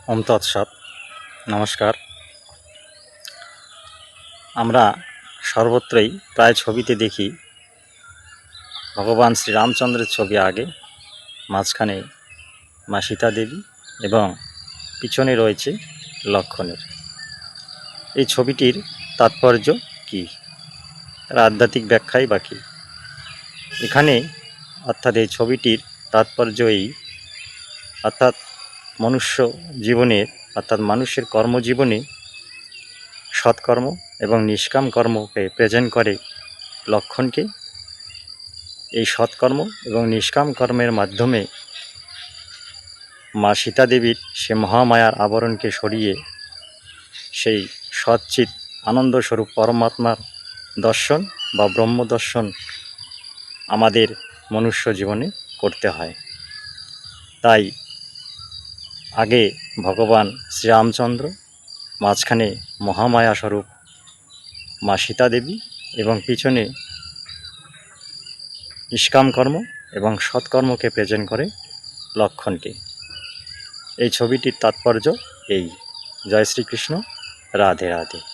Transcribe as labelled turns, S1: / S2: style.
S1: ওম তৎসৎ। নমস্কার। আমরা সর্বত্রই প্রায় ছবিতে দেখি ভগবান শ্রীরামচন্দ্রের ছবি আগে, মাঝখানে মা সীতা দেবী এবং পিছনে রয়েছে লক্ষ্মণের। এই ছবিটির তাৎপর্য কী, তার আধ্যাত্মিক ব্যাখ্যাই বা কী? এখানে অর্থাৎ এই ছবিটির তাৎপর্য এই, অর্থাৎ মনুষ্য জীবনের অর্থাৎ মানুষের কর্মজীবনে সৎকর্ম এবং নিষ্কাম কর্মকে প্রেজেন্ট করে লক্ষ্মণকে। এই সৎকর্ম এবং নিষ্কাম কর্মের মাধ্যমে মা সীতা দেবীর সে মহামায়ার আবরণকে সরিয়ে সেই সচ্চিৎ আনন্দস্বরূপ পরমাত্মার দর্শন বা ব্রহ্ম দর্শন আমাদের মনুষ্য জীবনে করতে হয়। তাই আগে ভগবান শ্রীরামচন্দ্র, মাঝখানে মহামায়া স্বরূপ মা সীতা দেবী এবং পিছনে নিষ্কাম কর্ম এবং সৎকর্মকে প্রেজেন্ট করে লক্ষ্মণকে। এই ছবিটির তাৎপর্য এই। জয় শ্রীকৃষ্ণ। রাধে রাধে।